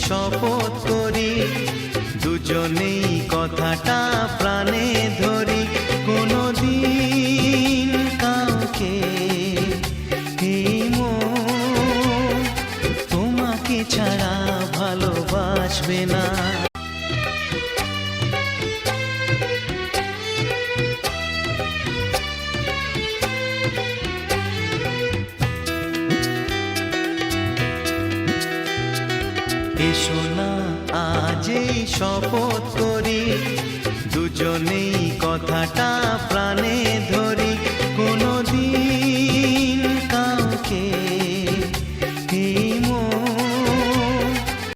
শপথ করি, দুজনেই কথাটা প্রাণে ধরি। কোনোদিন কাউকে এই মন তোমাকে ছাড়া ভালোবাসবে না। এসো না আজই শপথ করি, দুজনেই কথাটা প্রাণে ধরি।